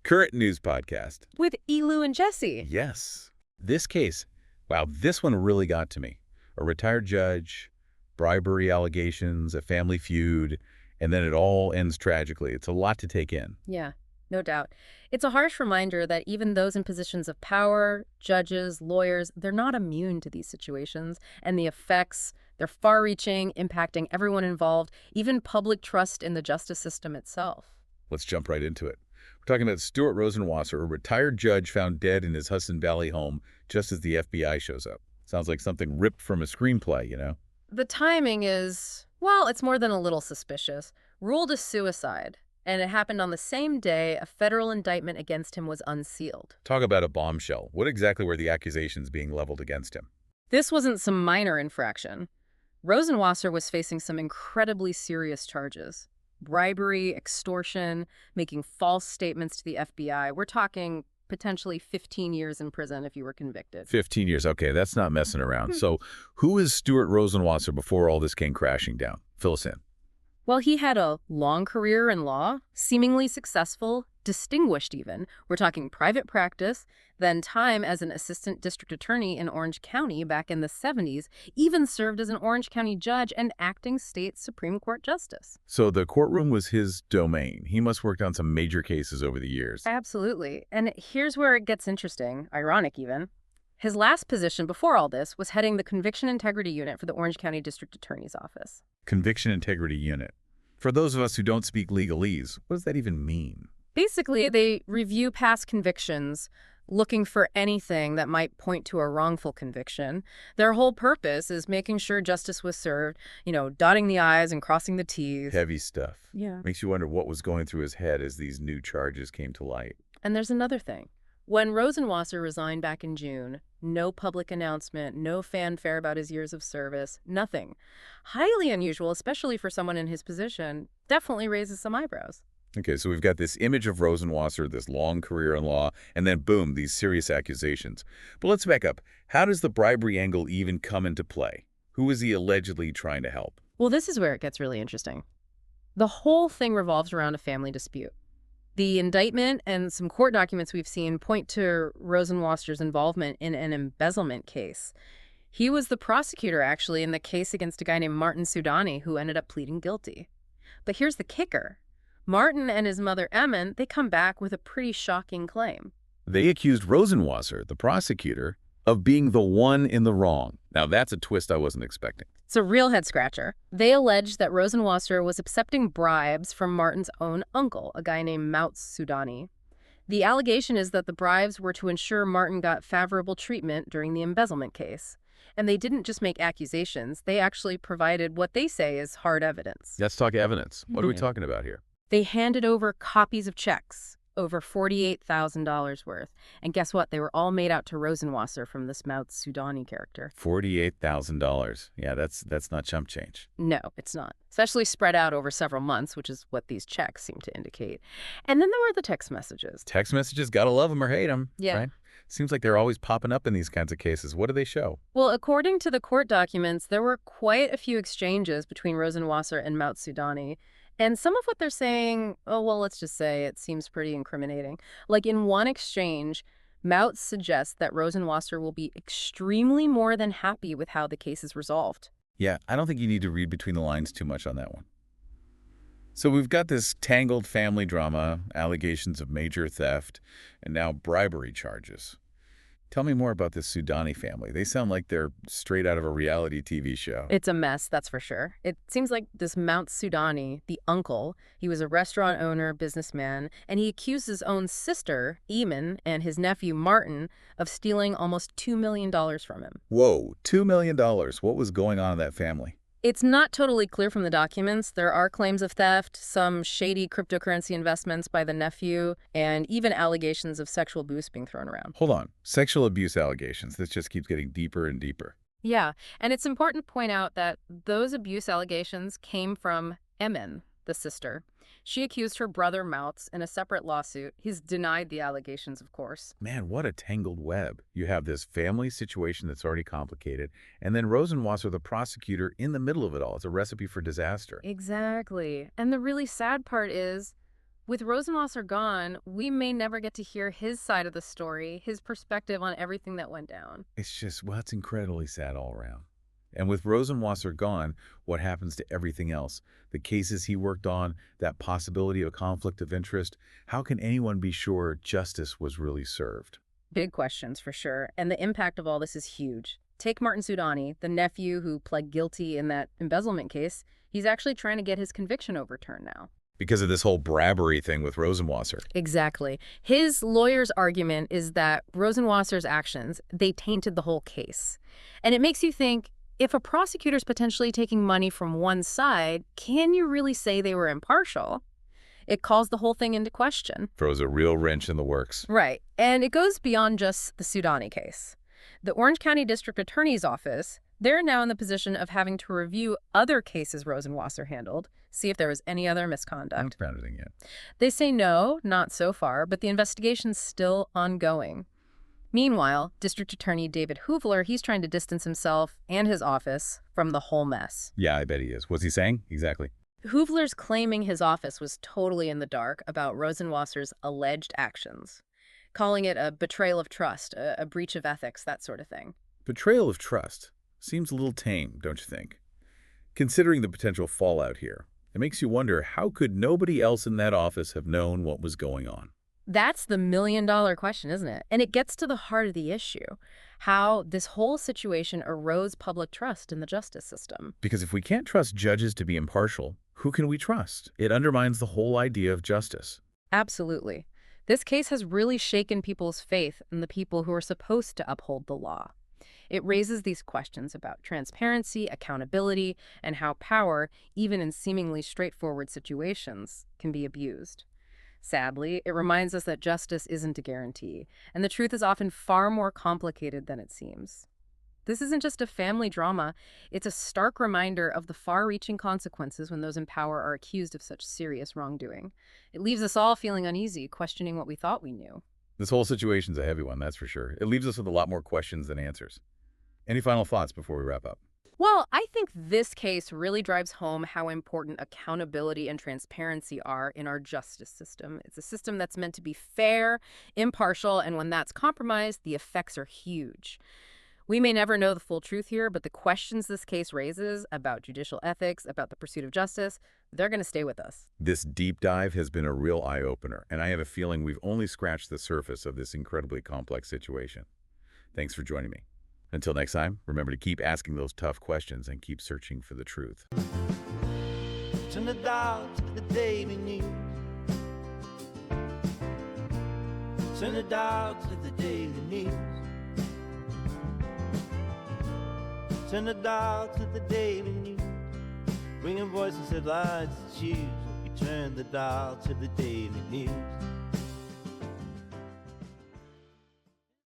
current news podcast. With Elu and Jesse. Yes. This case, wow, this one really got to me. A retired judge, bribery allegations, a family feud, and then it all ends tragically. It's a lot to take in. Yeah, no doubt. It's a harsh reminder that even those in positions of power, judges, lawyers, they're not immune to these situations. And the effects, they're far-reaching, impacting everyone involved, even public trust in the justice system itself. Let's jump right into it. We're talking about Stewart Rosenwasser, a retired judge found dead in his Hudson Valley home just as the FBI shows up. Sounds like something ripped from a screenplay, you know? The timing is, well, it's more than a little suspicious. Ruled a suicide. And it happened on the same day a federal indictment against him was unsealed. Talk about a bombshell. What exactly were the accusations being leveled against him? This wasn't some minor infraction. Rosenwasser was facing some incredibly serious charges. Bribery, extortion, making false statements to the FBI. We're talking potentially 15 years in prison if you were convicted. 15 years. Okay, that's not messing around. So who is Stewart Rosenwasser before all this came crashing down? Fill us in. Well, he had a long career in law, seemingly successful, distinguished even. We're talking private practice, then time as an assistant district attorney in Orange County back in the 70s, even served as an Orange County judge and acting state Supreme Court justice. So the courtroom was his domain. He must have worked on some major cases over the years. Absolutely. And here's where it gets interesting, ironic even. His last position before all this was heading the Conviction Integrity Unit for the Orange County District Attorney's Office. Conviction Integrity Unit. For those of us who don't speak legalese, what does that even mean? Basically, they review past convictions, looking for anything that might point to a wrongful conviction. Their whole purpose is making sure justice was served, dotting the I's and crossing the T's. Heavy stuff. Yeah. Makes you wonder what was going through his head as these new charges came to light. And there's another thing. When Rosenwasser resigned back in June, no public announcement, no fanfare about his years of service, nothing. Highly unusual, especially for someone in his position. Definitely raises some eyebrows. Okay, so we've got this image of Rosenwasser, this long career in law, and then boom, these serious accusations. But let's back up. How does the bribery angle even come into play? Who is he allegedly trying to help? Well, this is where it gets really interesting. The whole thing revolves around a family dispute. The indictment and some court documents we've seen point to Rosenwasser's involvement in an embezzlement case. He was the prosecutor, actually, in the case against a guy named Martin Soudani, who ended up pleading guilty. But here's the kicker. Martin and his mother, Eman, they come back with a pretty shocking claim. They accused Rosenwasser, the prosecutor, of being the one in the wrong. Now, that's a twist I wasn't expecting. It's a real head-scratcher. They alleged that Rosenwasser was accepting bribes from Martin's own uncle, a guy named Mout'z Soudani. The allegation is that the bribes were to ensure Martin got favorable treatment during the embezzlement case. And they didn't just make accusations, they actually provided what they say is hard evidence. Let's talk evidence. What are we talking about here? They handed over copies of checks, over $48,000 worth. And guess what? They were all made out to Rosenwasser from this Mout'z Soudani character. $48,000. Yeah, that's not chump change. No, it's not. Especially spread out over several months, which is what these checks seem to indicate. And then there were the text messages. Text messages, gotta love them or hate them. Yeah. Right? Seems like they're always popping up in these kinds of cases. What do they show? Well, according to the court documents, there were quite a few exchanges between Rosenwasser and Mout'z Soudani. And some of what they're saying, oh, well, let's just say it seems pretty incriminating. Like in one exchange, Mout'z suggests that Rosenwasser will be extremely more than happy with how the case is resolved. Yeah, I don't think you need to read between the lines too much on that one. So we've got this tangled family drama, allegations of major theft, and now bribery charges. Tell me more about this Soudani family. They sound like they're straight out of a reality TV show. It's a mess, that's for sure. It seems like this Mout'z Soudani, the uncle, he was a restaurant owner, businessman, and he accused his own sister, Eman, and his nephew, Martin, of stealing almost $2 million from him. Whoa, $2 million. What was going on in that family? It's not totally clear from the documents. There are claims of theft, some shady cryptocurrency investments by the nephew, and even allegations of sexual abuse being thrown around. Hold on. Sexual abuse allegations. This just keeps getting deeper and deeper. Yeah, and it's important to point out that those abuse allegations came from Eman, the sister. She accused her brother Mout'z in a separate lawsuit. He's denied the allegations, of course. Man, what a tangled web. You have this family situation that's already complicated, and then Rosenwasser, the prosecutor, in the middle of it all. It's a recipe for disaster. Exactly. And the really sad part is With Rosenwasser gone, we may never get to hear his side of the story, his perspective on everything that went down. It's just, well, it's incredibly sad all around. And with Rosenwasser gone, what happens to everything else? The cases he worked on, that possibility of conflict of interest, how can anyone be sure justice was really served? Big questions for sure, and the impact of all this is huge. Take Martin Soudani, the nephew who pled guilty in that embezzlement case. He's actually trying to get his conviction overturned now. Because of this whole bribery thing with Rosenwasser. Exactly. His lawyer's argument is that Rosenwasser's actions, they tainted the whole case. And it makes you think, if a prosecutor's potentially taking money from one side, can you really say they were impartial? It calls the whole thing into question. Throws a real wrench in the works. Right. And it goes beyond just the Soudani case. The Orange County District Attorney's Office, they're now in the position of having to review other cases Rosenwasser handled, see if there was any other I misconduct. haven't found anything yet. They say no, not so far, but the investigation's still ongoing. Meanwhile, District Attorney David Hoovler, he's trying to distance himself and his office from the whole mess. Yeah, I bet he is. What's he saying? Exactly. Hoovler's claiming his office was totally in the dark about Rosenwasser's alleged actions, calling it a betrayal of trust, a breach of ethics, that sort of thing. Betrayal of trust seems a little tame, don't you think? Considering the potential fallout here, it makes you wonder, how could nobody else in that office have known what was going on? That's the million-dollar question, isn't it? And it gets to the heart of the issue, how this whole situation erodes public trust in the justice system. Because if we can't trust judges to be impartial, who can we trust? It undermines the whole idea of justice. Absolutely. This case has really shaken people's faith in the people who are supposed to uphold the law. It raises these questions about transparency, accountability, and how power, even in seemingly straightforward situations, can be abused. Sadly, it reminds us that justice isn't a guarantee, and the truth is often far more complicated than it seems. This isn't just a family drama, it's a stark reminder of the far-reaching consequences when those in power are accused of such serious wrongdoing. It leaves us all feeling uneasy, questioning what we thought we knew. This whole situation's a heavy one, that's for sure. It leaves us with a lot more questions than answers. Any final thoughts before we wrap up? Well, I think this case really drives home how important accountability and transparency are in our justice system. It's a system that's meant to be fair, impartial, and when that's compromised, the effects are huge. We may never know the full truth here, but the questions this case raises about judicial ethics, about the pursuit of justice, they're going to stay with us. This deep dive has been a real eye-opener, and I have a feeling we've only scratched the surface of this incredibly complex situation. Thanks for joining me. Until next time, remember to keep asking those tough questions and keep searching for the truth. Turn the dial to the daily news. Turn the dial to the daily news. Turn the dial to the daily news. Bringing voices, headlines, and shoes. You turn the dial to the daily news.